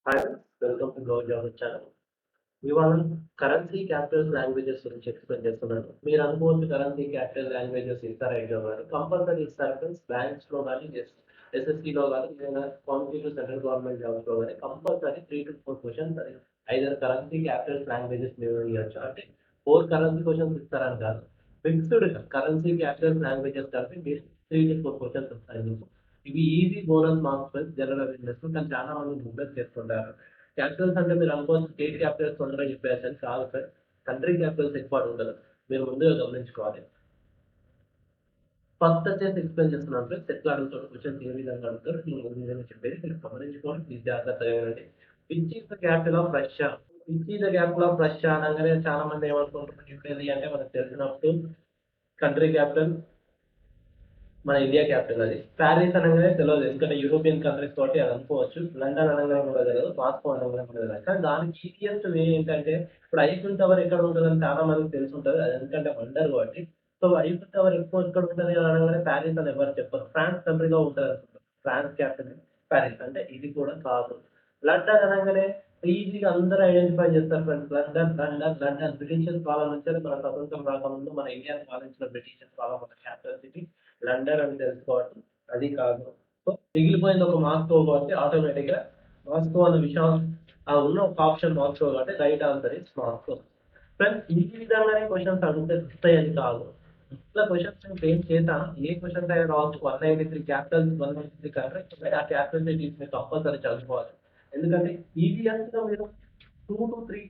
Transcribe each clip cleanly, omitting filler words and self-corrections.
Hi welcome to go job channel. ఇవాళ currency capital languages గురించి explain చేస్తున్నాను. మీరు అనుకోవచ్చు కరెన్సీ క్యాపిటల్ లాంగ్వేజెస్ ఇస్తారా ఎగ్జామ్‌లో అని. కంపల్సరీ ఇస్తారు ఫ్రెండ్స్. బ్యాంక్స్‌లో గాని, ఎస్ఎస్‌సిలో గాని, లేదా కాంపిటీటివ్ సెంట్రల్ గవర్నమెంట్ జాబ్స్‌లో గాని కంపల్సరీ 3-4 క్వెషన్స్ అది ఐదర్ కరెన్సీ క్యాపిటల్ లాంగ్వేజెస్ మీద ఇయొచ్చు. అంటే 4 కరెన్సీ క్వెషన్స్ ఇస్తారని కాదు. ఫిక్స్‌డ్‌గా కరెన్సీ క్యాపిటల్ లాంగ్వేజెస్ కలిపి మీరు 3-4 క్వెషన్స్ వస్తాయి మీకు. ఇవి easy bonus marks friends general awareness కానీ చాలా మంది నెగ్లెక్ట్ చేస్తుంటారు. క్యాపిటల్స్ అంటే మీరు అనుకోవచ్చు స్టేట్ క్యాపిటల్స్ తొందరగా చెప్పేయచ్చని కాదు సార్. కంట్రీ క్యాపిటల్స్ ఎక్కువ అడుగుతారు. మీరు ముందుగా గమనించుకోవాలి. ఫస్ట్ వచ్చేసి ఎక్స్‌ప్లెయిన్ చేస్తున్నాను ఫ్రెండ్స్. ఎట్లా అడుగుతాడు క్వెషన్స్ ఏ విధంగా అడుగుతారు నేను ఏ విధంగా చెప్పేది మీరు గమనించుకోవాలి. ప్లీజ్ జాగ్రత్తగా వినండి. Which is the capital of Russia? Which is the capital of Russia అనంగానే చాలా మంది ఏమనుకుంటారు న్యూఢిల్లీ అంటే మనకు తెలిసినప్పుడు కంట్రీ క్యాపిటల్ మన ఇండియా క్యాపిటల్ అది. పారిస్ అనంగానే తెలవదు. ఎందుకంటే యూరోపియన్ కంట్రీస్ కాబట్టి అది అనుకోవచ్చు. లండన్ అనంగానే కూడా తెలవదు. మాస్కో అనంగానే కూడా తెలవదు. కానీ దానికి ఈజియెస్ట్ వే ఏంటంటే ఇప్పుడు ఐఫిల్ టవర్ ఎక్కడ ఉంటదని చాలా మందికి తెలిసుంటది. అది ఎందుకంటే వండర్ కాబట్టి. సో ఐఫిల్ టవర్ ఎక్కువ ఎక్కడ ఉంటది అని అనంగానే పారిస్ అని ఎవరు చెప్పరు. ఫ్రాన్స్ కంట్రీలో ఉంటదనుకుంటారు. France capital Paris. అంటే ఇది కూడా కాదు. లండన్ అనంగానే ఈజీగా అందరూ ఐడెంటిఫై చేస్తారు ఫ్రెండ్స్. లండన్ బ్రిటిషర్స్ కాలం నుంచే మన స్వతంత్రం రాకముందు మన ఇండియాని పాలించిన బ్రిటిషర్స్ కాలం మన క్యాపిటల్ సిటీ లండన్ అని తెలుసుకోవాలి. అది కాదు. సో, మిగిలిపోయింది ఒక మాస్కో కాబట్టి ఆటోమేటిక్‌గా మాస్కో అన్న విషయం ఉన్న ఒక ఆప్షన్ మాస్కో కాబట్టి right answer is Moscow. Friends ఈ విధంగానే క్వెషన్స్ అడిగితే వస్తాయని కాదు. ఇట్లా క్వెషన్స్ నేను ఫ్రేమ్ చేశాను. ఏ క్వెషన్స్ అయినా రావచ్చు. 193 క్యాపిటల్స్, 193 కంట్రీస్ ఉన్నాయి. ఆ క్యాపిటల్ సిటీస్ మీరు కంపల్సరీ చదువుకోవాలి. ఎందుకంటే ఈవీఎస్‌లో మీరు 2-3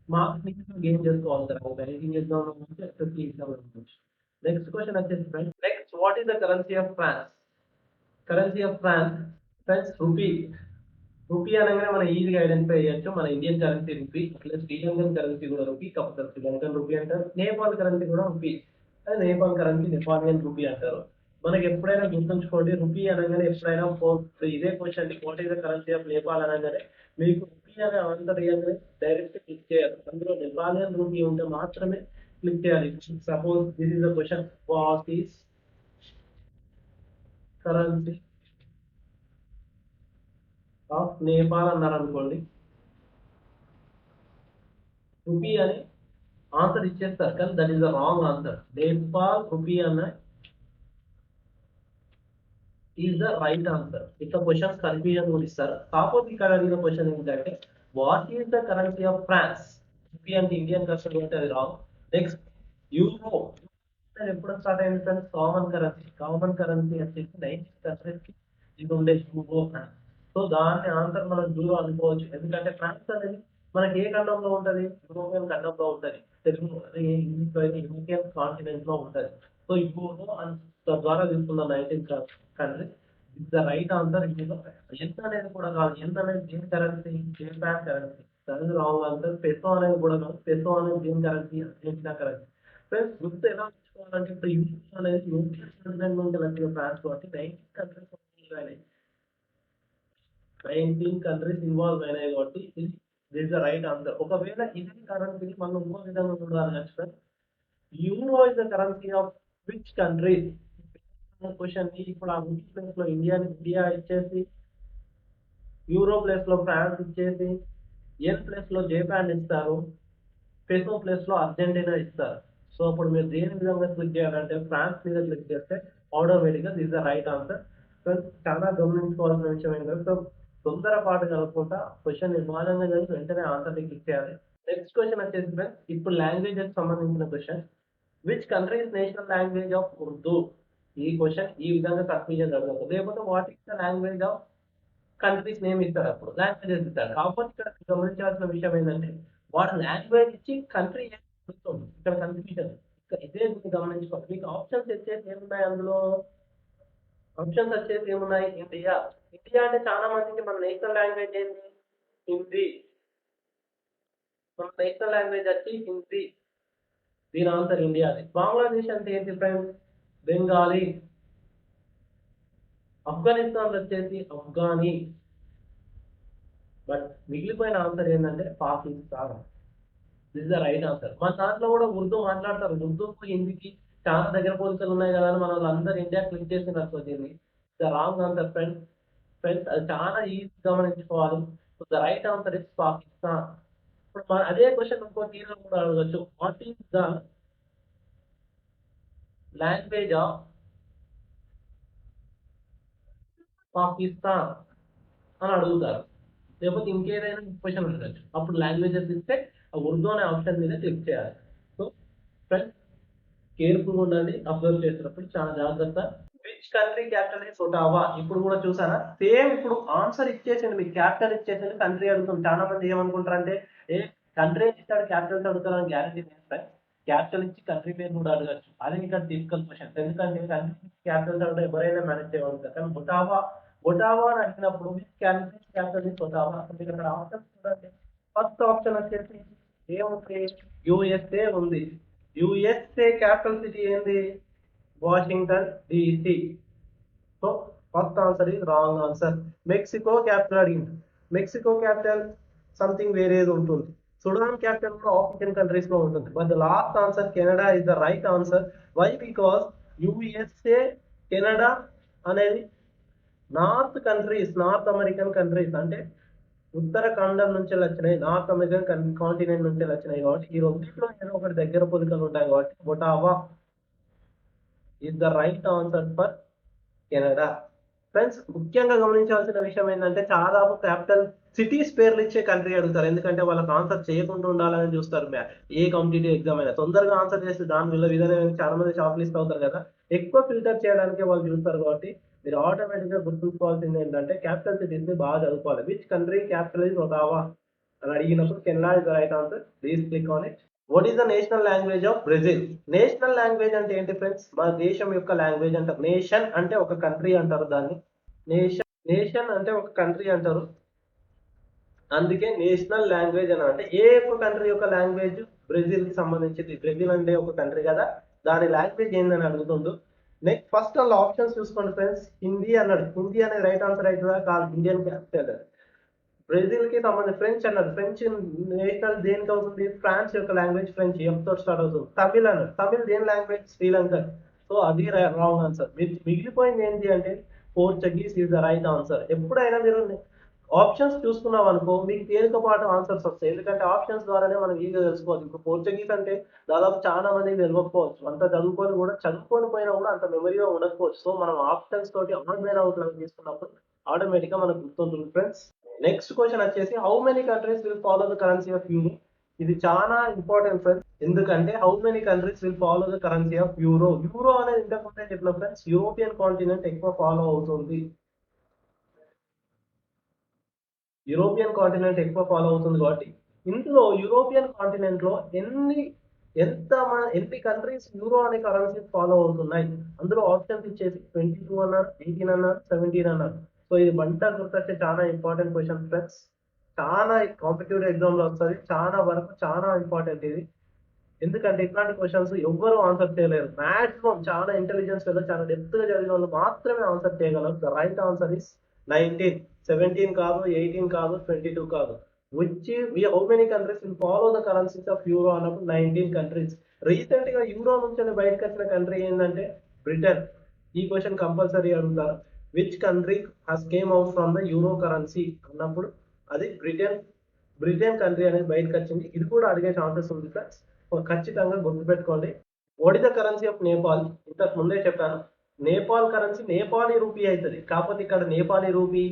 మార్క్స్ ఈజీగా గెయిన్ చేసుకోవాలి సార్. బ్యాంకింగ్ ఎగ్జామ్‌లో నుంచి, ఎస్ఎస్‌సి ఎగ్జామ్‌లో నుంచి. నెక్స్ట్ క్వెషన్ వచ్చేసి friends. Next what is the currency of France? Currency of France friends rupee. Rupee అనగానే మనం ఈజీగా ఐడెంటిఫై చేయొచ్చు. మన Indian currency rupee. Plus Sri Lankan currency కూడా రూపీ. కాకపోతే శ్రీలంకన్ రూపీ అంటారు. నేపాల్ కరెన్సీ కూడా రూపీ. అదే నేపాల్ కరెన్సీ నేపాలియన్ రూపీ అంటారు. మనకి ఎప్పుడైనా గుర్తుంచుకోండి రూపీ అనగానే ఎప్పుడైనా ఇదే question what is the currency of Nepal అనగానే మీకు రూపీ అనే ఆన్సర్ ఇయ్యంగానే డైరెక్ట్ క్లిక్ చేయాలి. అందులో నేపాలియన్ రూపీ ఉంటే మాత్రమే క్లిక్ చేయాలి. Suppose this is the question what is currency of Nepal అన్నారనుకోండి. రూపీ అని ఆన్సర్ ఇచ్చేస్తారు. కానీ that is the wrong answer. Nepal rupee అన్న ఈస్ ద రైట్ ఆన్సర్. ఇట్లా క్వెషన్స్ కన్‌ఫ్యూజన్ కూడా ఇస్తారు. కాకపోతే ఇక్కడ అడిగిన క్వెషన్ ఏంటంటే what is the currency of France? Rupee అంటే ఇండియన్ కరెన్సీ అంటే అది రాంగ్. Next euro. ఎప్పుడు స్టార్ట్ అయింది friends? Common currency. Common currency వచ్చేసి 19 కంట్రీస్‌కి ఇది ఉండే యూరో అని. సో దాన్ని ఆన్సర్ మనం యూరో అనుకోవచ్చు. ఎందుకంటే ఫ్రాన్స్ అనేది మనకి ఏ ఖండంలో ఉంటది? యూరోపియన్ ఖండంలో ఉంటది. తెలుగు అదే ఇంగ్లీష్‌లో అయితే యూరోపియన్ కాంటినెంట్‌లో ఉంటది. సో యూరో అని తద్వారా తీసుకున్న 19 countries is the right answer ఇందులో. యెన్ అనేది కూడా కాదు. యెన్ అనేది దేని currency? Japan currency. That is wrong answer. Peso అనేది కూడా కాదు. పెసో అనేది దేని కరెన్సీ? Argentina currency. ఫ్రెండ్స్ గుర్తు ఎలా ఉంచుకోవాలంటే ఇప్పుడు యూరో అనేది యూరోపియన్ కాంటినెంట్ నుంచి వచ్చిన ఫ్రాన్స్ కాబట్టి 19 కంట్రీస్ అయినాయి. 19 కంట్రీస్ ఇన్వాల్వ్ అయినాయి కాబట్టి this is the right answer. ఒకవేళ ఇదే కరెన్సీ మనం ఇంకో విధంగా చూడాలి next euro is the currency of which country? Question ఇప్పుడు ఆ విచ్ ప్లేస్ లో ఇండియా ఇచ్చేసి యూరో ప్లేస్ లో ఫ్రాన్స్ ఇచ్చేసి ఎన్ ప్లేస్ లో జపాన్ ఇస్తారు. పెసో ప్లేస్ లో అర్జెంటీనా ఇస్తారు. సో అప్పుడు మీరు దేని విధంగా క్లిక్ చేయాలంటే ఫ్రాన్స్ మీద క్లిక్ చేస్తే ఆటోమేటిక్‌గా this the right answer. So చాలా గమనించుకోవాల్సిన విషయం ఏంటంటే సో తొందరపాటు కలగకుండా క్వెషన్ నిదానంగా చదివి వెంటనే ఆన్సర్‌ని క్లిక్ చేయాలి. నెక్స్ట్ క్వెషన్ వచ్చేసి ఫ్రెండ్స్ ఇప్పుడు లాంగ్వేజెస్ సంబంధించిన question. Which country is national language of Urdu? ఈ క్వెషన్ ఈ విధంగా కన్‌ఫ్యూజన్ కలగదు. లేకపోతే what is the language of countries name ఇస్తాడు అప్పుడు. లాంగ్వేజెస్ ఇస్తాడు. కాకపోతే ఇక్కడ గమనించాల్సిన విషయం ఏంటంటే, వాడు లాంగ్వేజ్ ఇచ్చి కంట్రీ ఏం అడుగుతుండు. ఇక్కడ కన్‌ఫ్యూజన్. ఇదే మీరు గమనించుకోవాలి. మీకు ఆప్షన్స్ వచ్చేసి ఏమున్నాయి అందులో? ఆప్షన్స్ వచ్చేసి ఏమున్నాయి? ఇండియా. ఇండియా అంటే చాలా మందికి మన నేషనల్ లాంగ్వేజ్ ఏంది? హిందీ. మన నేషనల్ లాంగ్వేజ్ వచ్చి హిందీ. దీని ఆన్సర్ ఇండియాది. బంగ్లాదేశ్ అంటే ఏంటి ఫ్రెండ్స్? బెంగాలీ. ఆఫ్ఘనిస్తాన్ వచ్చేసి అఫ్ఘానీ. బట్ మిగిలిపోయిన ఆన్సర్ ఏంటంటే Pakistan. This is the right answer. మన దాంట్లో కూడా ఉర్దూ మాట్లాడతారు. ఉర్దూకు, హిందీకి చాలా దగ్గర పోలికలు ఉన్నాయి కదా అని మన వాళ్ళందరూ ఇండియా క్లిక్ చేసినట్టు దీన్ని. The wrong answer friends. Friends అది చాలా ఈజీ గమనించుకోవాలి. So the right answer is Pakistan. ఇప్పుడు అదే క్వశ్చన్ ఇంకో తీరులో కూడా అడగచ్చు. What is the language of Pakistan అని అడుగుతారు. లేకపోతే ఇంకేదైనా క్వశ్చన్ అడగచ్చు. అప్పుడు లాంగ్వేజెస్ ఇస్తే ఆ ఉర్దూ అనే ఆప్షన్ మీద క్లిక్ చేయాలి. సో ఫ్రెండ్స్, కేర్ఫుల్ ఉండాలి అబ్జర్వ్ చేసేటప్పుడు, చాలా జాగ్రత్త. Which country capital is ఒటావా? ఇప్పుడు కూడా చూసారా, సేమ్ ఇప్పుడు ఆన్సర్ ఇచ్చేసింది, మీకు క్యాపిటల్ ఇచ్చేసింది, కంట్రీ అడుగుతుంది. చాలా మంది ఏమనుకుంటారంటే ఏ కంట్రీ ఇస్తాడు క్యాపిటల్స్ అడుగుతారని గ్యారంటీ లేదు ఫ్రెండ్స్. క్యాపిటల్ ఇచ్చి కంట్రీ పేరు కూడా అడగచ్చు. అది ఇంకా డిఫికల్ట్ క్వశ్చన్, ఎందుకంటే కంట్రీ క్యాపిటల్స్ అడిగితే ఎవరైనా మేనేజ్ చేయగలుగుతారు. కానీ ఒటావా ఒటావా అని అడిగినప్పుడు విచ్ కంట్రీ క్యాపిటల్ ఇస్ ఒటావా, మీకు అక్కడ ఆప్షన్ చూడండి. ఫస్ట్ ఆప్షన్ వచ్చేసి ఏముంది, యుఎస్ఏ ఉంది. యుఎస్ఏ క్యాపిటల్ సిటీ ఏంది, Washington DC. So first answer is wrong answer. Mexico capital అడిగింది. మెక్సికో క్యాపిటల్ సంథింగ్ వేరేది ఉంటుంది. సుడాన్ క్యాపిటల్ కూడా ఆఫ్రికన్ కంట్రీస్ లో ఉంటుంది. But the last answer Canada is the right answer. Why? Because USA, Canada అనేది north countries, north American countries, అంటే ఉత్తర ఖండం నుంచి వచ్చినాయి, నార్త్ అమెరికన్ కాంటినెంట్ నుంచి వచ్చినాయి. కాబట్టి ఈ రెండింటిలో ఏదో ఒకటి దగ్గర పొలికలు ఉంటాయి. కాబట్టి ఒటావా is the right answer for Canada. Friends, ముఖ్యంగా గమనించాల్సిన విషయం ఏంటంటే చాలా క్యాపిటల్ సిటీస్ పేర్లు ఇచ్చే కంట్రీ అడుగుతారు. ఎందుకంటే వాళ్ళకి ఆన్సర్ చేయకుండా ఉండాలని చూస్తారు. ఏ కాంపిటేటివ్ ఎగ్జామ్ అయినా తొందరగా ఆన్సర్ చేస్తే దాని విధానం చాలా మంది షార్ట్ లిస్ట్ అవుతారు కదా, ఎక్కువ ఫిల్టర్ చేయడానికి వాళ్ళు చూస్తారు. కాబట్టి మీరు ఆటోమేటిక్ గా గుర్తుంచుకోవాల్సింది ఏంటంటే క్యాపిటల్ సిటీస్ ని బాగా చదువుకోవాలి. విచ్ కంట్రీ క్యాపిటల్ ఇస్ ఒటావా అని అడిగినప్పుడు Canada is the right answer. Please click on it. What is the national language of Brazil? National language అంటే ఏంటి ఫ్రెండ్స్? మన దేశం యొక్క లాంగ్వేజ్ అంటారు. నేషన్ అంటే ఒక కంట్రీ అంటారు దాన్ని. నేషన్ అంటే ఒక కంట్రీ అంటారు. అందుకే నేషనల్ లాంగ్వేజ్ అని. అంటే ఏ ఒక్క కంట్రీ యొక్క లాంగ్వేజ్ బ్రెజిల్ కి సంబంధించింది. బ్రెజిల్ అంటే ఒక కంట్రీ కదా, దాని లాంగ్వేజ్ ఏందని అడుగుతుండు. నెక్స్ట్ ఫస్ట్ వాళ్ళ ఆప్షన్స్ చూసుకోండి ఫ్రెండ్స్. హిందీ అన్నాడు. హిందీ అనేది రైట్ ఆన్సర్ అవుతుందా కాదు, ఇండియన్ క్యాపిటల్. బ్రెజిల్ కి సంబంధించి ఫ్రెంచ్ అన్నారు. ఫ్రెంచ్ నేషనల్ దేనికి అవుతుంది, ఫ్రాన్స్ యొక్క లాంగ్వేజ్ ఫ్రెంచ్, ఎఫ్ తో స్టార్ట్ అవుతుంది. తమిళ్ అన్నారు. తమిళ్ దేని లాంగ్వేజ్, శ్రీలంక. సో అది రాంగ్ ఆన్సర్. మిగిలిపోయింది ఏంటి అంటే Portuguese is the right answer. ఎప్పుడైనా మీరు ఆప్షన్స్ చూసుకున్నాం అనుకో మీకు తేలికపాటు ఆన్సర్స్ వస్తాయి. ఎందుకంటే ఆప్షన్స్ ద్వారానే మనం ఈజీగా తెలుసుకోవచ్చు. ఇప్పుడు పోర్చుగీస్ అంటే దాదాపు చాలా మందికి తెలియకపోవచ్చు. అంత చదువుకొని కూడా, చదువుకొని పోయినా కూడా అంత మెమరీగా ఉండకపోవచ్చు. సో మనం ఆప్షన్స్ తోటి ఆన్లైన్ అవుట్ తీసుకున్నప్పుడు ఆటోమేటిక్ గా మనకు గుర్తుంటుంది ఫ్రెండ్స్. నెక్స్ట్ క్వశ్చన్ వచ్చేసి how many countries will follow the currency of euro? ఇది చాలా ఇంపార్టెంట్ ఫ్రెండ్స్. ఎందుకంటే how many countries will follow the currency of euro? Euro అనేది ఇంతకుముందే చెప్పిన ఫ్రెండ్స్, యూరోపియన్ కాంటినెంట్ ఎక్కువ ఫాలో అవుతుంది. యూరోపియన్ కాంటినెంట్ ఎక్కువ ఫాలో అవుతుంది కాబట్టి ఇందులో యూరోపియన్ కాంటినెంట్ లో ఎన్ని కంట్రీస్ యూరో అనే కరెన్సీ ఫాలో అవుతున్నాయి? అందులో ఆప్షన్స్ ఇచ్చేసి 22 అన్నారు, 18 అన్నారు, 17 అన్నారు. సో ఇది బంట గుర్తొచ్చే చాలా ఇంపార్టెంట్ క్వశ్చన్ ఫ్రెండ్స్. చాలా కాంపిటేటివ్ ఎగ్జామ్ లో వస్తుంది. చాలా వరకు చాలా ఇంపార్టెంట్ ఇది. ఎందుకంటే ఇట్లాంటి క్వశ్చన్స్ ఎవ్వరు ఆన్సర్ చేయలేరు. మాక్సిమం చాలా ఇంటెలిజెన్స్ లో చాలా డెప్త్ గా చదివిన వాళ్ళు మాత్రమే ఆన్సర్ చేయగలరు. The right answer is 19. 17 కాదు, 18 కాదు, 22 కాదు. How many countries will follow the currencies of euro అన్నప్పుడు 19 కంట్రీస్. రీసెంట్ గా యూరో నుంచి బయటకు వచ్చిన కంట్రీ ఏంటంటే బ్రిటన్. ఈ క్వశ్చన్ కంపల్సరీ అడుగుతారు. Which country has came out from the euro currency అన్నప్పుడు అది బ్రిటన్. బ్రిటన్ కంట్రీ అనేది బయటకు వచ్చింది. ఇది కూడా అడిగే ఛాన్సెస్ ఉంది ఫ్రెండ్స్. ఖచ్చితంగా గుర్తుపెట్టుకోండి. What is the currency of Nepal? ఇంతకు ముందే చెప్పాను. నేపాల్ కరెన్సీ నేపాలీ రూపీ అవుతుంది. కాకపోతే ఇక్కడ నేపాలీ రూపీ,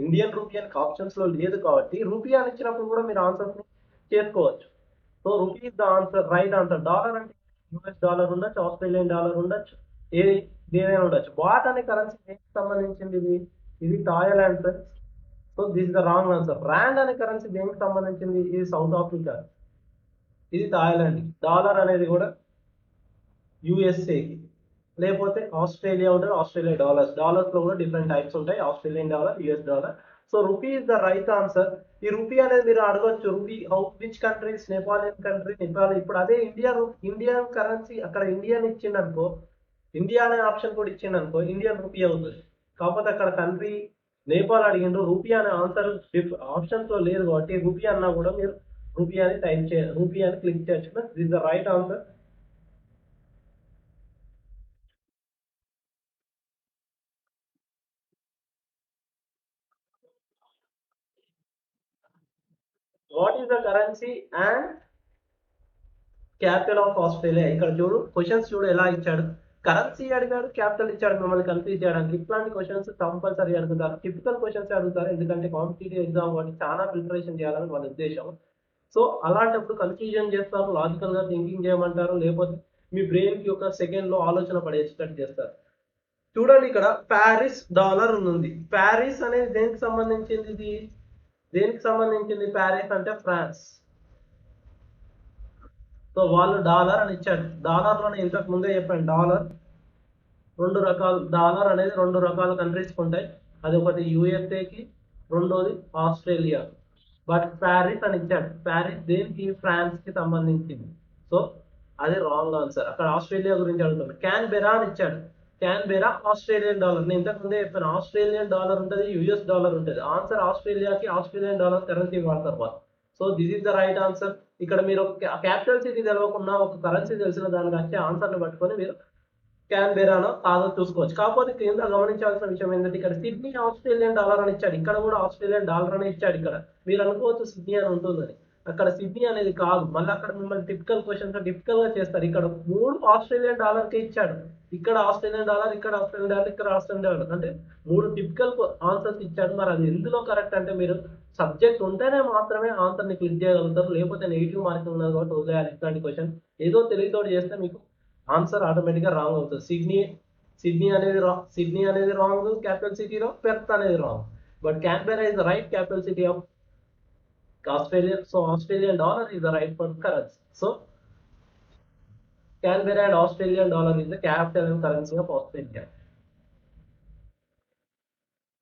ఇండియన్ రూపీ అని ఆప్షన్స్ లో లేదు కాబట్టి రూపీ అని ఇచ్చినప్పుడు కూడా మీరు ఆన్సర్స్ చేసుకోవచ్చు. So rupee is the answer, right answer. Dollar అంటే యూఎస్ డాలర్ ఉండొచ్చు, ఆస్ట్రేలియన్ డాలర్ ఉండొచ్చు, ఏది ఏదైనా ఉండొచ్చు. వాట్ అనే కరెన్సీ దేనికి సంబంధించింది? ఇది Thailand friends. So this the wrong answer. Rand అనే కరెన్సీ దేనికి సంబంధించింది? ఇది సౌత్ ఆఫ్రికా, ఇది థాయిలాండ్. డాలర్ అనేది కూడా యుఎస్ఏ, లేకపోతే ఆస్ట్రేలియా ఉంటుంది. Australia dollars. డాలర్స్ లో కూడా డిఫరెంట్ టైప్స్ ఉంటాయి, Australian dollar, US dollar. So rupee is the right answer. ఈ రూపీ అనేది మీరు అడగొచ్చు, rupee how which countries, Nepalian country, Nepal. ఇప్పుడు అదే ఇండియన్ కరెన్సీ అక్కడ ఇండియన్ ఇచ్చింది అనుకో, ఇండియా అనే ఆప్షన్ కూడా ఇచ్చింది అనుకో, ఇండియన్ రూపీ అవుతుంది. కాకపోతే అక్కడ కంట్రీ నేపాల్ అడిగిండు, రూపీ అనే ఆన్సర్ ఆప్షన్స్ లో లేదు కాబట్టి రూపీ అన్నా కూడా మీరు రూపీ అని టైప్ చేయాలి, రూపీ అని క్లిక్ చేయొచ్చు. This the right answer. What is the currency and capital of Australia? ఇక్కడ చూడు క్వశ్చన్స్ చూడు ఎలా ఇచ్చాడు. కరెన్సీ అడిగాడు, క్యాపిటల్ ఇచ్చాడు మిమ్మల్ని కన్ఫ్యూజ్ చేయడానికి. ఇట్లాంటి క్వశ్చన్స్ కంపల్సరీ అడుగుతారు, టిపికల్ క్వశ్చన్స్ అడుగుతారు, ఎందుకంటే కాంపిటేటివ్ ఎగ్జామ్ వాటి చాలా ప్రిపరేషన్ చేయాలని వాళ్ళ ఉద్దేశం. సో అలాంటప్పుడు కన్ఫ్యూజన్ చేస్తారు, లాజికల్ గా థింకింగ్ చేయమంటారు, లేకపోతే మీ బ్రెయిన్ కి ఒక సెకండ్ లో ఆలోచన పడేటట్టు చేస్తారు. చూడండి ఇక్కడ ప్యారిస్ డాలర్ ఉంది. ప్యారిస్ అనేది దేనికి సంబంధించింది? ఇది దేనికి సంబంధించింది? ప్యారిస్ అంటే ఫ్రాన్స్. సో వాళ్ళు డాలర్ అని ఇచ్చాడు. డాలర్ లోనే ఇంతకు ముందే చెప్పాను, డాలర్ రెండు రకాలు. డాలర్ అనేది రెండు రకాల కంట్రీస్ ఉంటాయి. అది ఒకటి యుఎస్ఏకి, రెండోది ఆస్ట్రేలియా. బట్ ప్యారిస్ అని ఇచ్చాడు. ప్యారిస్ దేనికి? ఫ్రాన్స్ కి సంబంధించింది. సో అది రాంగ్ ఆన్సర్. అక్కడ ఆస్ట్రేలియా గురించి అడుగుతాడు. క్యాన్బెరా అని ఇచ్చాడు. Canberra Australian dollar. నేను ఇంతకు ముందే చెప్పాను, ఆస్ట్రేలియన్ డాలర్ ఉంటుంది, యుఎస్ డాలర్ ఉంటుంది. ఆన్సర్ ఆస్ట్రేలియాకి ఆస్ట్రేలియన్ డాలర్ కరెన్సీ వాడతారు వాళ్ళు. So this is the right answer. ఇక్కడ మీరు క్యాపిటల్ సిటీ తెలవకుండా ఒక కరెన్సీ తెలిసిన దానికి వచ్చే ఆన్సర్ ని పట్టుకొని మీరు క్యాన్బెరానో కాదో చూసుకోవచ్చు. కాకపోతే కింద గమనించాల్సిన విషయం ఏంటంటే ఇక్కడ సిడ్నీ ఆస్ట్రేలియన్ డాలర్ అని ఇచ్చాడు, ఇక్కడ కూడా ఆస్ట్రేలియన్ డాలర్ అని ఇచ్చాడు. ఇక్కడ మీరు అనుకోవచ్చు సిడ్నీ అని ఉంటుందని, అక్కడ సిడ్నీ అనేది కాదు. మళ్ళీ అక్కడ మిమ్మల్ని టిపికల్ క్వశ్చన్స్ డిఫికల్ట్ గా చేస్తారు. ఇక్కడ మూడు ఆస్ట్రేలియన్ డాలర్ కి ఇచ్చాడు. ఇక్కడ ఆస్ట్రేలియన్ డాలర్, ఇక్కడ ఆస్ట్రేలియన్ డాలర్, ఇక్కడ ఆస్ట్రేలియన్ డాలర్, అంటే మూడు టిపికల్ ఆన్సర్స్ ఇచ్చాడు. మరి అది ఎందులో కరెక్ట్ అంటే మీరు సబ్జెక్ట్ ఉంటేనే మాత్రమే ఆన్సర్ ని క్లిక్ చేయగలుగుతారు, లేకపోతే నెగిటివ్ మార్కింగ్ ఉన్నది కాబట్టి వదిలేయాలి. ఇట్లాంటి క్వశ్చన్ ఏదో తెలివితోటి చేస్తే మీకు ఆన్సర్ ఆటోమేటిక్ గా రాంగ్ అవుతుంది. సిడ్నీ అనేది రాంగ్ క్యాపిటల్ సిటీలో, పెర్త్ అనేది wrong. But Canberra is the right capital city of Australia. So Australian dollar is the right for currency. So Canberra and Australian dollar is the capital and currency of Australia.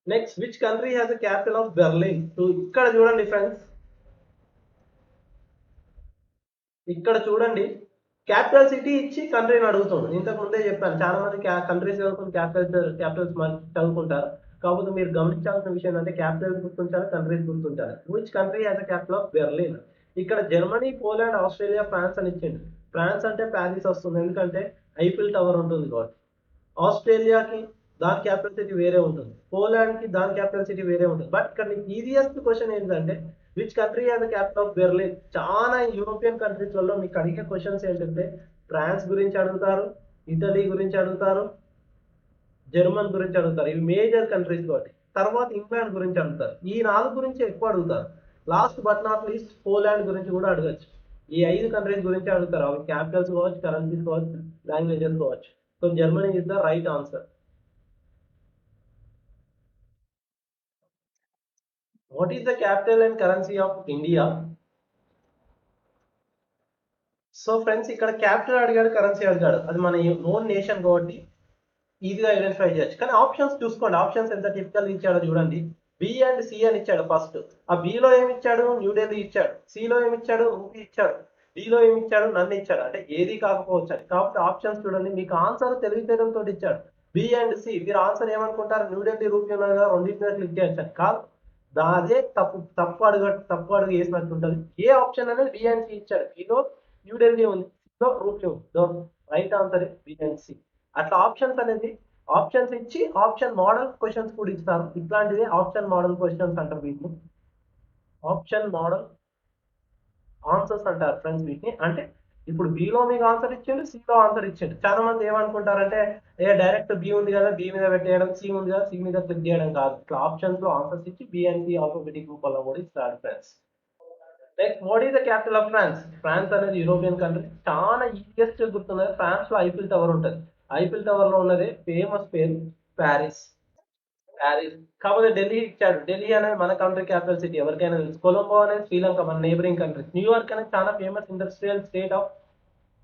Next, which country has the capital of Berlin? So ఇక్కడ చూడండి friends, ఇక్కడ చూడండి capital city ఇచ్చి కంట్రీని అడుగుతుంది. ఇంతకు ముందే చెప్పాను, చాలా మంది కంట్రీస్ చదువుకుని క్యాపిటల్స్ చదువుకుంటారు. కాకపోతే మీరు గమనించాల్సిన విషయం ఏంటంటే క్యాపిటల్స్ గుర్తుంచాలి, కంట్రీస్ గుర్తుంచాలి. Which country has the capital of Berlin? ఇక్కడ జర్మనీ, పోలాండ్, ఆస్ట్రేలియా, ఫ్రాన్స్ అని ఇచ్చింది. ఫ్రాన్స్ అంటే ప్యారిస్ వస్తుంది, ఎందుకంటే ఐఫిల్ టవర్ ఉంటుంది కాబట్టి. ఆస్ట్రేలియాకి దాని క్యాపిటల్ సిటీ వేరే ఉంటుంది, పోలాండ్ కి దాని క్యాపిటల్ సిటీ వేరే ఉంటుంది. బట్ ఇక్కడ ఈజియెస్ట్ క్వశ్చన్ ఏంటంటే which country has the capital of Berlin? చాలా యూరోపియన్ కంట్రీస్ లలో మీకు అడిగే క్వశ్చన్స్ ఏంటంటే ఫ్రాన్స్ గురించి అడుగుతారు, ఇటలీ గురించి అడుగుతారు, జర్మన్ గురించి అడుగుతారు. ఇవి మేజర్ కంట్రీస్ కాబట్టి. తర్వాత ఇంగ్లాండ్ గురించి అడుగుతారు. ఈ నాలుగు గురించి ఎక్కువ అడుగుతారు. Last but not least Poland గురించి కూడా అడగచ్చు. ఈ ఐదు కంట్రీస్ గురించి అడుగుతారు. అవి క్యాపిటల్స్ కావచ్చు, కరెన్సీస్ కావచ్చు, లాంగ్వేజెస్ కావచ్చు. So Germany is the right answer. What is the capital and currency of India? So friends, ఇక్కడ క్యాపిటల్ అడిగాడు, కరెన్సీ అడిగాడు. అది మన ఓన్ నేషన్ కాబట్టి ఈజీగా ఐడెంటిఫై చేయొచ్చు. కానీ ఆప్షన్స్ చూసుకోండి, ఆప్షన్స్ ఎంత టిపికల్ ఇచ్చాడో చూడండి. బి అండ్ సి అని ఇచ్చాడు ఫస్ట్. ఆ బిలో ఏమి ఇచ్చాడు? న్యూఢిల్లీ ఇచ్చాడు. సిలో ఏమి ఇచ్చాడు? ఊపి ఇచ్చాడు. డిలో ఏమి ఇచ్చాడు? నన్ను ఇచ్చాడు. అంటే ఏది కాకపోవచ్చు అని. కాబట్టి ఆప్షన్స్ చూడండి, మీకు ఆన్సర్ తెలివితేటంతో ఇచ్చాడు. B and C. మీరు ఆన్సర్ ఏమనుకుంటారు? న్యూఢిల్లీ, రూపీ ఉన్నది కదా, రెండింటిని క్లిక్ చేయొచ్చు కాదు. అదే తప్పు. తప్పు అడుగు వేసినట్టు ఉంటుంది. ఏ ఆప్షన్ అనేది బి అండ్ సి ఇచ్చాడు. బిలో న్యూఢిల్లీ ఉంది, సిలో రూపీ ఉంది. Right answer B and C. అట్లా ఆప్షన్స్ అనేది ఆప్షన్స్ ఇచ్చి ఆప్షన్ మోడల్ క్వశ్చన్స్ కూడా ఇస్తారు. ఇట్లాంటివి ఆప్షన్ మోడల్ క్వశ్చన్స్ అంటారు వీటిని. ఆప్షన్ మోడల్ ఆన్సర్స్ అంటారు ఫ్రెండ్స్ వీటిని. అంటే ఇప్పుడు బిలో మీకు ఆన్సర్ ఇచ్చిండు, సిలో ఆన్సర్ ఇచ్చిండు. చాలా మంది ఏమనుకుంటారంటే డైరెక్ట్ బి ఉంది కదా, బి మీద పెట్టేయడం, సి ఉంది కదా, సి మీద క్లిక్ చేయడం కాదు. ఇట్లా ఆప్షన్స్ లో ఆన్సర్స్ ఇచ్చి బి అండ్ సి ఆల్ఫాబెటిక్ రూపంలో కూడా ఇస్తారు friends. Next, what is the capital of France? France అనేది యూరోపియన్ కంట్రీ. చాలా ఈజియెస్ట్ గుర్తున్నది, ఫ్రాన్స్ లో ఐఫిల్ టవర్ ఉంటుంది. ఐఫిల్ టవర్ లో ఉన్నది ఫేమస్ పేరు ప్యారిస్. ప్యారిస్. కాకపోతే ఢిల్లీ ఇచ్చాడు. ఢిల్లీ అనేది మన కంట్రీ క్యాపిటల్ సిటీ, ఎవరికైనా తెలుసు. కొలంబో అనేది శ్రీలంక, మన నేబరింగ్ కంట్రీ. న్యూయార్క్ అనేది చాలా famous industrial state of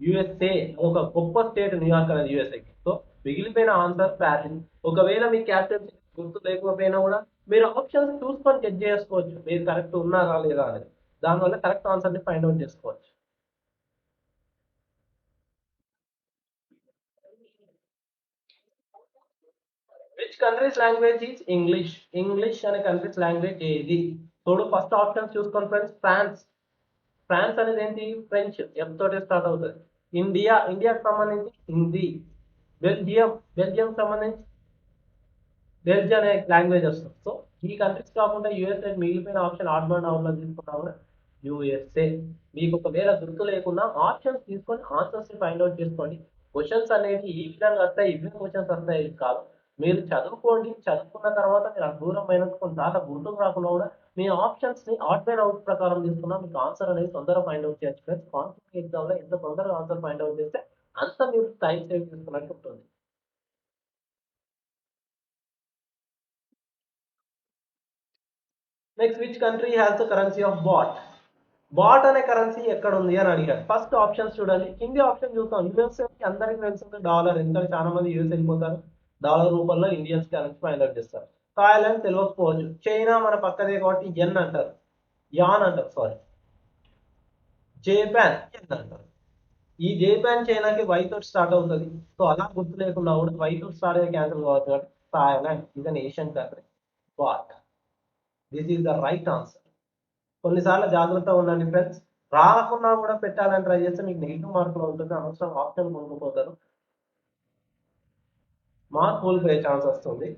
USA. ఒక గొప్ప స్టేట్ న్యూయార్క్ అనేది యుఎస్ఏకి. సో మిగిలిపోయిన ఆన్సర్ ప్యారిస్. ఒకవేళ మీ క్యాపిటల్ సిటీ గుర్తు లేకపోయినా కూడా మీరు ఆప్షన్స్ చూసుకొని చెక్ చేసుకోవచ్చు, మీరు కరెక్ట్ ఉన్నారా లేదా అనేది. దానివల్ల కరెక్ట్ ఆన్సర్ ని ఫైండ్ అవుట్ చేసుకోవచ్చు. Which countries language is English? English అనే కంట్రీస్ లాంగ్వేజ్ ఏది? చూడు ఫస్ట్ ఆప్షన్ చూసుకోండి ఫ్రెండ్స్. ఫ్రాన్స్. ఫ్రాన్స్ అనేది ఏంటి? ఫ్రెంచ్, ఎఫ్ తోటి స్టార్ట్ అవుతుంది. ఇండియాకి సంబంధించి హిందీ. బెల్జియం. బెల్జియం సంబంధించి బెల్జ్ అనే లాంగ్వేజ్ వస్తుంది. సో ఈ కంట్రీస్ కాకుండా యూఎస్ఏ మిగిలిపోయిన ఆప్షన్ ఆడ్ వన్ అవుట్ తీసుకున్నాము. యుఎస్ఏ. మీకు ఒకవేళ గుర్తు లేకున్నా ఆప్షన్స్ తీసుకొని ఆన్సర్స్ ఫైండ్ అవుట్ చేసుకోండి. క్వశ్చన్స్ అనేవి ఈ విధంగా వస్తాయి, ఇవే క్వశ్చన్స్ వస్తాయి కాదు. మీరు చదువుకోండి, చదువుకున్న తర్వాత మీరు ఆ దూరం అయినందుకు కొన్నిసార్లు గుర్తుకు రాకుండా కూడా మీ ఆప్షన్స్ ని అవుట్ బై అవుట్ ప్రకారం తీసుకున్నా మీకు ఆన్సర్ అనేది తొందరగా ఫైండ్ అవుట్ చేయొచ్చు ఫ్రెండ్స్. కాంపిటేటివ్ ఎగ్జామ్ లో ఎంత తొందరగా ఆన్సర్ ఫైండ్ అవుట్ చేస్తే అంత మీరు టైం సేవ్ చేసుకున్నట్టు ఉంటుంది. Next, which country has the currency of baht? Baht అనే కరెన్సీ ఎక్కడ ఉంది అని అడిగారు. ఫస్ట్ ఆప్షన్స్ చూడండి. కింది ఆప్షన్ చూస్తాం. యూఎస్ఏ అందరికి తెలిసింది డాలర్, ఎందుకంటే చాలా మంది యూఎస్ వెళ్ళిపోతారు. డాలర్ రూపంలో ఇండియన్స్ కరెన్సీ ఫైండ్ అవుట్ చేస్తారు. థాయిలాండ్ తెలియకపోవచ్చు. చైనా మన పక్కదే కాబట్టి ఎన్ అంటారు, యాన్ అంటారు, సారీ. జపాన్ ఎన్ అంటారు. ఈ జపాన్ చైనాకి వై తోటి స్టార్ట్ అవుతుంది. సో అలా గుర్తు లేకుండా కూడా వై తోటి స్టార్ట్ అయ్యే క్యాన్సిల్ కావచ్చు కాబట్టి థాయిలాండ్ ఇది an Asian country. But, this is the right answer. కొన్నిసార్లు జాగ్రత్తగా ఉండండి ఫ్రెండ్స్. రాకుండా కూడా పెట్టాలని ట్రై చేస్తే మీకు నెగిటివ్ మార్కులు ఉంటుంది. అనవసరం ఆప్షన్ కొనుక్కోపోతారు, మార్క్ కోల్పోయే ఛాన్స్ వస్తుంది.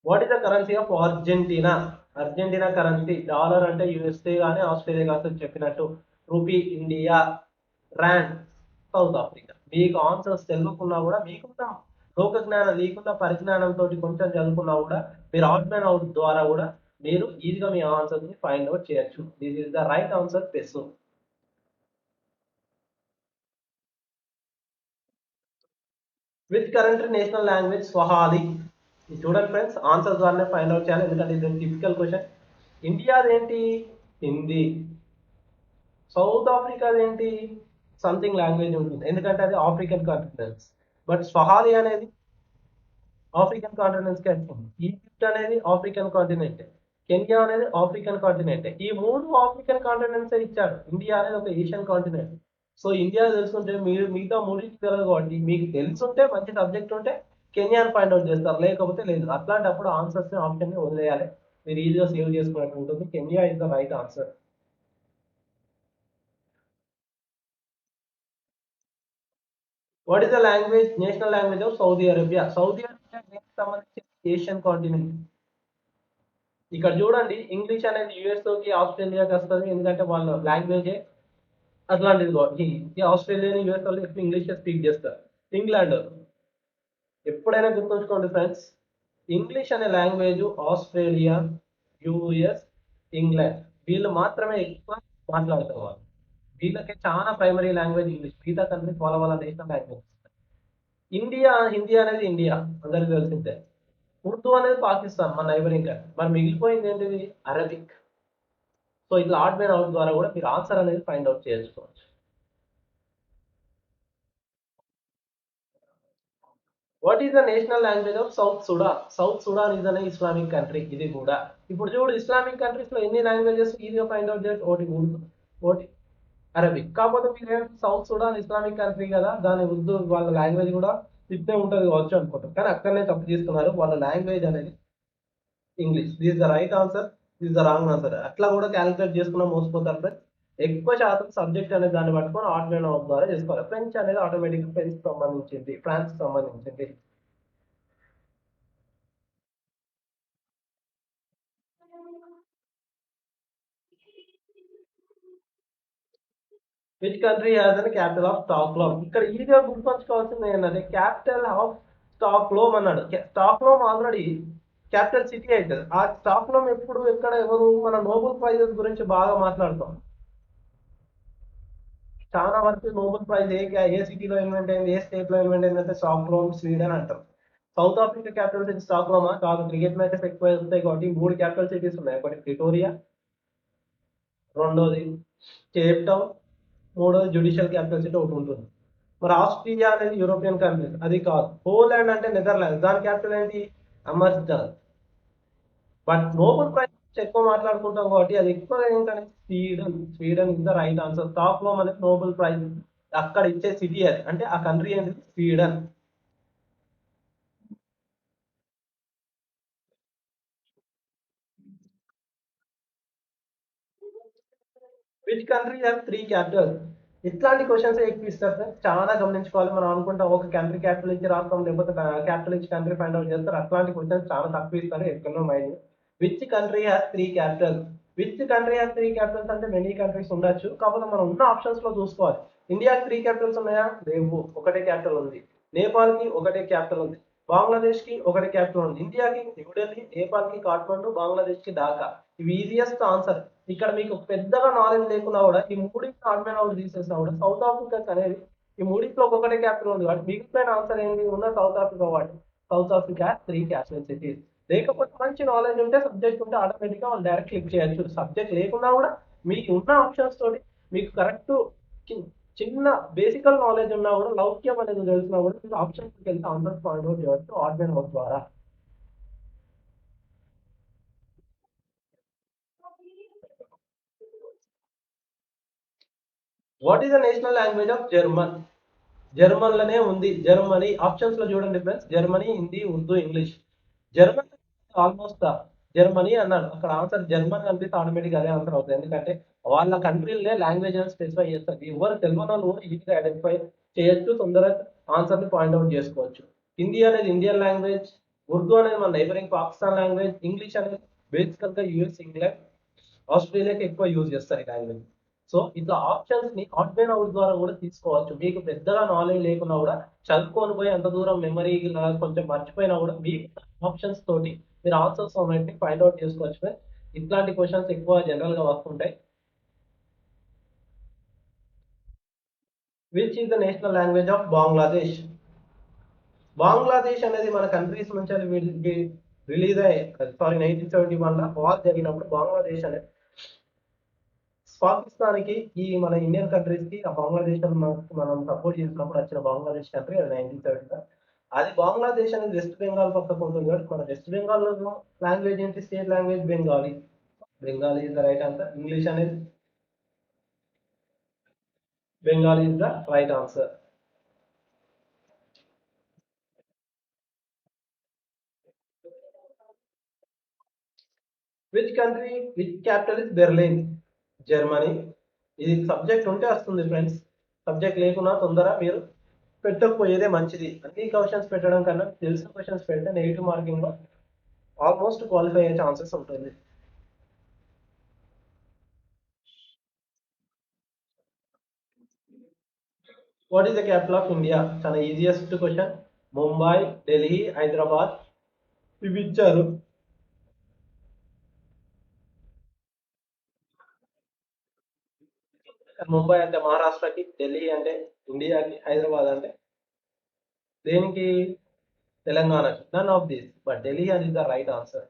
What is the currency of Argentina? Argentina currency dollar అంటే యుఎస్ఏ కానీ ఆస్ట్రేలియా కానీ చెప్పినట్టు, rupee India, rand south Africa. మీకు ఆన్సర్స్ తెలియకున్నా కూడా మీకున్న లోక జ్ఞానం లేకుండా పరిజ్ఞానంతో కొంచెం చదువుకున్నా కూడా మీరు అవుట్ మ్యాన్ అవుట్ ద్వారా కూడా మీరు ఈజీగా మీ ఆన్సర్స్ ని ఫైండ్ అవుట్ చేయొచ్చు. This is the right answer పెసు. With current national language Swahili? ఇది చూడండి ఫ్రెండ్స్, ఆన్సర్ ద్వారానే ఫైండ్ అవుట్ చేయాలి, ఎందుకంటే ఇది టిపికల్ క్వశ్చన్. ఇండియాది ఏంటి? హిందీ. సౌత్ ఆఫ్రికాది ఏంటి? సంథింగ్ లాంగ్వేజ్ ఉంటుంది, ఎందుకంటే అది ఆఫ్రికన్ కాంటినెంట్స్. బట్ స్వహాలి అనేది ఆఫ్రికన్ కాంటినెంట్స్ కి వచ్చింది. ఈజిప్ట్ అనేది ఆఫ్రికన్ కాంటినెంట్, కెన్యా అనేది ఆఫ్రికన్ కాంటినెంట్. ఈ మూడు ఆఫ్రికన్ కాంటినెంట్స్ ఇచ్చాడు. ఇండియా అనేది ఒక ఏషియన్ కాంటినెంట్. సో ఇండియా తెలుసుకుంటే మీరు మిగతా మూడింటి తెలియదు కాబట్టి మీకు తెలుసుంటే మంచి సబ్జెక్ట్ ఉంటే కెన్యాని ఫైండ్ అవుట్ చేస్తారు, లేకపోతే లేదు. అట్లాంటప్పుడు ఆన్సర్స్ ఆప్షన్ ని వదిలేయాలి. మీరు ఈజీగా సేవ్ చేసుకున్నట్టు ఉంటుంది. Kenya is the right answer. What is the language, national language of Saudi Arabia? Saudi Arabia దేనికి సంబంధించి ఏషియన్ కాంటినెంట్. ఇక్కడ చూడండి, ఇంగ్లీష్ అనేది యుఎస్ఓకి ఆస్ట్రేలియాకి వస్తుంది, ఎందుకంటే వాళ్ళ లాంగ్వేజ్ అట్లాంటిది కాబట్టి. ఈ ఆస్ట్రేలియా యుఎస్ వాళ్ళు ఎక్కువ ఇంగ్లీష్ స్పీక్ చేస్తారు. ఇంగ్లాండ్, ఎప్పుడైనా గుర్తుంచుకోండి ఫ్రెండ్స్, ఇంగ్లీష్ అనే లాంగ్వేజ్ ఆస్ట్రేలియా, యుఎస్, ఇంగ్లాండ్ వీళ్ళు మాత్రమే ఎక్కువ మాట్లాడతారు. వాళ్ళు వీళ్ళకి చాలా ప్రైమరీ లాంగ్వేజ్ ఇంగ్లీష్. మిగతా కంట్రీస్ వాళ్ళ వాళ్ళ నేషనల్ లాంగ్వేజ్. ఇండియా, హిందీ అనేది ఇండియా అందరికి తెలిసిందే. ఉర్దూ అనేది పాకిస్తాన్ మన నైబరింగ్ కంట్రీ. మరి మిగిలిపోయింది ఏంటిది? అరబిక్. సో ఇట్లా ఆడ్ బై అవుట్ ద్వారా కూడా మీరు ఆన్సర్ అనేది ఫైండ్ అవుట్ చేసుకోవచ్చు. What is the national language of south Sudan? South Sudan is అనే ఇస్లామిక్ కంట్రీ. ఇది కూడా ఇప్పుడు చూడు, ఇస్లామిక్ కంట్రీస్ లో ఎన్ని లాంగ్వేజెస్ ఈజీగా ఫైండ్ అవుట్ చేయొచ్చు. ఒకటి ఉర్దూ, ఒకటి అరబిక్. కాకపోతే మీరు సౌత్ సుడాన్ ఇస్లామిక్ కంట్రీ కదా, దాని ఉర్దూ వాళ్ళ లాంగ్వేజ్ కూడా ఇట్టే ఉంటది కావచ్చు అనుకుంటారు, కానీ అక్కడనే తప్పు చేస్తున్నారు. వాళ్ళ లాంగ్వేజ్ అనేది English. This the right answer, this the wrong answer. అట్లా కూడా క్యాలిక్యులేట్ చేసుకున్నా మోసపోతారు ఫ్రెండ్స్. ఎక్కువ శాతం సబ్జెక్ట్ అనేది దాన్ని పట్టుకొని ఆర్డినరీ అవుట్ ద్వారా చేసుకోవాలి. ఫ్రెంచ్ అనేది ఆటోమేటిక్ ఫ్రెంచ్ సంబంధించింది, ఫ్రాన్స్ సంబంధించింది. Which country has an capital of Stockholm? ఇక్కడ ఈజీగా గుర్తుంచుకోవాల్సింది ఏంటంటే క్యాపిటల్ ఆఫ్ స్టాక్హోమ్ అన్నాడు. స్టాక్హోమ్ ఆల్రెడీ క్యాపిటల్ సిటీ అవుతుంది. ఆ స్టాక్హోమ్ ఎప్పుడు ఎక్కడ ఎవరు మన నోబెల్ ప్రైజెస్ గురించి బాగా మాట్లాడతాం. చాలా వరకు నోబెల్ ప్రైజ్ ఏ సిటీలో ఇన్వెంట్ అయింది, ఏ స్టేట్ లో ఇన్వెంట్ అయింది అంటే స్టాక్హోమ్, స్వీడన్ అంటాం. సౌత్ ఆఫ్రికా క్యాపిటల్ సిటీ స్టాక్హోమా? కాదు. క్రికెట్ మ్యాచెస్ ఎక్కువ ఉంటాయి కాబట్టి మూడు క్యాపిటల్ సిటీస్ ఉన్నాయి. ఒకటి ప్రిటోరియా, రెండోది కేప్ టౌన్, మూడోది జ్యుడిషియల్ క్యాపిటల్ సిటీ ఒకటి ఉంటుంది. మరి ఆస్ట్రియా అనేది యూరోపియన్ కంట్రీ, అది కాదు. పోలాండ్ అంటే నెదర్లాండ్, దాని క్యాపిటల్ ఏంటి? అమర్స్టన్. బట్ నోబెల్ ప్రైజ్ ఎక్కువ మాట్లాడుకుంటాం కాబట్టి అది ఎక్కువ ఏంటంటే Sweden. Sweden is the right answer. Stockholm అనేది నోబెల్ ప్రైజ్ అక్కడ ఇచ్చే సిటీ, అది అంటే ఆ కంట్రీ అనేది Sweden. Which country have three capital? ఇట్లాంటి క్వశ్చన్స్ ఎక్కువ ఇస్తారు సార్, చాలా గమనించుకోవాలి. మనం అనుకుంటాం ఒక కంట్రీ క్యాపిటల్ ఇచ్చి రాస్తాం, లేకపోతే క్యాపిటల్ ఇచ్చి కంట్రీ ఫైండ్ అవుట్ చేస్తారు. అట్లాంటి క్వశ్చన్స్ చాలా తక్కువ ఇస్తారు, ఎక్కడో mind. Which country has 3 capital. Which country has 3 Capitals అంటే మెనీ కంట్రీస్ ఉండొచ్చు. కాకపోతే మనం ఉన్న ఆప్షన్స్ లో చూసుకోవాలి. ఇండియాకి 3 క్యాపిటల్స్ ఉన్నాయా? లేవు. ఒకటే క్యాపిటల్ ఉంది. నేపాల్‌కి ఒకటే క్యాపిటల్ ఉంది. బంగ్లాదేశ్‌కి ఒకటే క్యాపిటల్ ఉంది. ఇండియాకి న్యూఢిల్లీ, నేపాల్‌కి కాఠ్మండు, బంగ్లాదేశ్‌కి ఢాకా. ఇవి ఈజియెస్ట్ ఆన్సర్. ఇక్కడ మీకు పెద్దగా నాలెడ్జ్ లేకున్నా కూడా ఈ మూడింటిని ఆడ్ మ్యాన్ అవుట్ తీసేసినా కూడా సౌత్ ఆఫ్రికాకి అనేది ఈ మూడింటిలో ఒక్కొక్కటే క్యాపిటల్ ఉంది కాబట్టి మిగిలిపోయిన ఆన్సర్ ఏంటి? ఉన్న సౌత్ ఆఫ్రికా వాటి. South Africa 3 capital cities. లేకపోతే మంచి నాలెడ్జ్ ఉంటే సబ్జెక్ట్ ఉంటే ఆటోమేటిక్‌గా వాళ్ళు డైరెక్ట్ క్లిక్ చేయొచ్చు. సబ్జెక్ట్ లేకున్నా కూడా మీకు ఉన్న ఆప్షన్స్ తోటి మీకు కరెక్ట్ చిన్న బేసికల్ నాలెడ్జ్ ఉన్నా కూడా లౌక్యం అనేది తెలిసినా కూడా మీరు ఆప్షన్స్‌కి వెళ్తే ఆన్సర్స్ ఫైండ్ ఔట్ చేయొచ్చు ఆడ్ మ్యాన్ అవుట్ ద్వారా. What is the national language of German? జర్మన్‌లోనే ఉంది. జర్మనీ ఆప్షన్స్‌లో చూడండి friends. Germany, Hindi, Urdu, English. German almost Germany అన్నాడు. అక్కడ ఆన్సర్ జర్మన్ కనిపిస్తే ఆటోమేటిక్‌గా అదే ఆన్సర్ అవుతది. ఎందుకంటే వాళ్ళ కంట్రీ‌లోనే లాంగ్వేజ్ అని స్పెసిఫై చేస్తారు. ఎవరు తెలవనోళ్ళు కూడా ఈజీగా ఐడెంటిఫై చేయొచ్చు. తొందరగా ఆన్సర్‌ని పాయింట్ ఔట్ చేసుకోవచ్చు. హిందీ అనేది ఇండియన్ లాంగ్వేజ్. ఉర్దూ అనేది మన నైబరింగ్ పాకిస్తాన్ లాంగ్వేజ్. ఇంగ్లీష్ అనేది బేసికల్‌గా యూఎస్, ఇంగ్లాండ్, ఆస్ట్రేలియాకి ఎక్కువ యూజ్ చేస్తారు ఈ లాంగ్వేజ్. సో ఇట్లా ఆప్షన్స్ ని ఆడ్ బై అవుట్ ద్వారా కూడా తీసుకోవచ్చు. మీకు పెద్దగా నాలెడ్జ్ లేకున్నా కూడా చదువుకొని పోయి అంత దూరం మెమరీ కొంచెం మర్చిపోయినా కూడా మీకు ఆప్షన్స్ తోటి మీరు ఆన్సర్స్ అనేటివి ఫైండ్ అవుట్ చేసుకోవచ్చు ఫ్రెండ్స్. ఇట్లాంటి క్వశ్చన్స్ ఎక్కువ జనరల్ గా వస్తుంటాయి. Which is the national language of Bangladesh? Bangladesh అనేది మన కంట్రీస్ నుంచి రిలీజ్ అయ్యి సారీ 1971 లో వార్ జరిగినప్పుడు బంగ్లాదేశ్ అనేది పాకిస్తాన్‌కి ఈ మన ఇండియన్ కంట్రీస్‌కి ఆ బంగ్లాదేశ్ మనం సపోర్ట్ చేసినప్పుడు వచ్చిన బంగ్లాదేశ్ కంట్రీ అది 1970లో. అది బంగ్లాదేశ్ అనేది వెస్ట్ బెంగాల్ పక్కకు ఉంటుంది కాబట్టి మన వెస్ట్ బెంగాల్‌లో లాంగ్వేజ్ ఏంటి? State language Bengali. Bengali is the right answer. English అనేది Bengali is the right answer. Which capital is Berlin? Germany. ఇది సబ్జెక్ట్ ఉంటే వస్తుంది ఫ్రెండ్స్. సబ్జెక్ట్ లేకున్నా తొందర మీరు పెట్టకపోయేదే మంచిది. అన్ని క్వశ్చన్స్ పెట్టడం కన్నా తెలిసిన క్వశ్చన్స్ పెడితే నెగిటివ్ మార్కింగ్ లో ఆల్మోస్ట్ క్వాలిఫై అయ్యే ఛాన్సెస్ ఉంటుంది. What is the capital of India? చాలా ఈజియెస్ట్ క్వశ్చన్. ముంబై, ఢిల్లీ, హైదరాబాద్ ఇవి ఇచ్చారు. ముంబై అంటే మహారాష్ట్రకి, ఢిల్లీ అంటే ఇండియాకి, హైదరాబాద్ అంటే దేనికి? తెలంగాణకి. None of this but Delhi అని the right answer.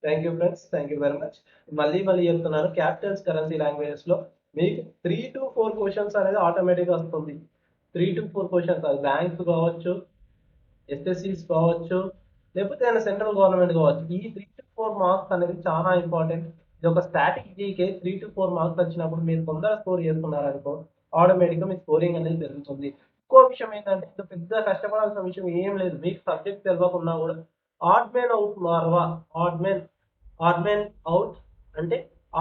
Thank you friends. Thank you very much. మళ్ళీ చెప్తున్నాను, క్యాపిటల్స్ కరెన్సీ లాంగ్వేజెస్ లో మీకు 3 to 4 క్వశ్చన్స్ అనేది ఆటోమేటిక్ గా వస్తుంది. 3 to 4 క్వశ్చన్స్ అది బ్యాంక్స్ కావచ్చు, ఎస్ఎస్సిస్ కావచ్చు, లేకపోతే ఏదైనా సెంట్రల్ గవర్నమెంట్ కావచ్చు. ఈ 3 to 4 మార్క్స్ అనేది చాలా ఇంపార్టెంట్. ఇది ఒక స్టాటిక్ జీకే. 3 to 4 మార్క్స్ వచ్చినప్పుడు మీరు తొందరగా స్కోర్ చేసుకున్నారనుకో ఆటోమేటిక్గా మీ స్కోరింగ్ అనేది పెరుగుతుంది. ఇంకో విషయం ఏంటంటే ఇది పెద్ద కష్టపడాల్సిన విషయం ఏం లేదు. మీకు సబ్జెక్ట్ తెలియకున్నా కూడా ఆడ్ మెన్ అవుట్ మార్వా odd men odd men out అంటే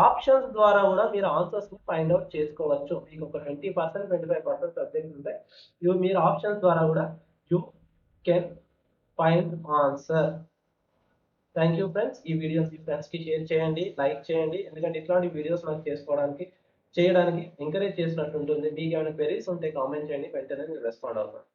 ఆప్షన్స్ ద్వారా కూడా మీరు ఆన్సర్స్ ని ఫైండ్ అవుట్ చేసుకోవచ్చు. మీకు ఒక 20% 25% సబ్జెక్ట్ ఉంటే ఇవి మీరు ఆప్షన్స్ ద్వారా కూడా you can find answer. Thank you friends. ఈ వీడియోస్ మీ ఫ్రెండ్స్ కి షేర్ చేయండి, లైక్ చేయండి. ఎందుకంటే ఇట్లాంటి వీడియోస్ నాకు చేయడానికి ఎంకరేజ్ చేసినట్టు ఉంటుంది. మీకు ఏమైనా క్వెరీస్ ఉంటే కామెంట్ చేయండి, వెంటనే నేను రెస్పాండ్ అవుతాను.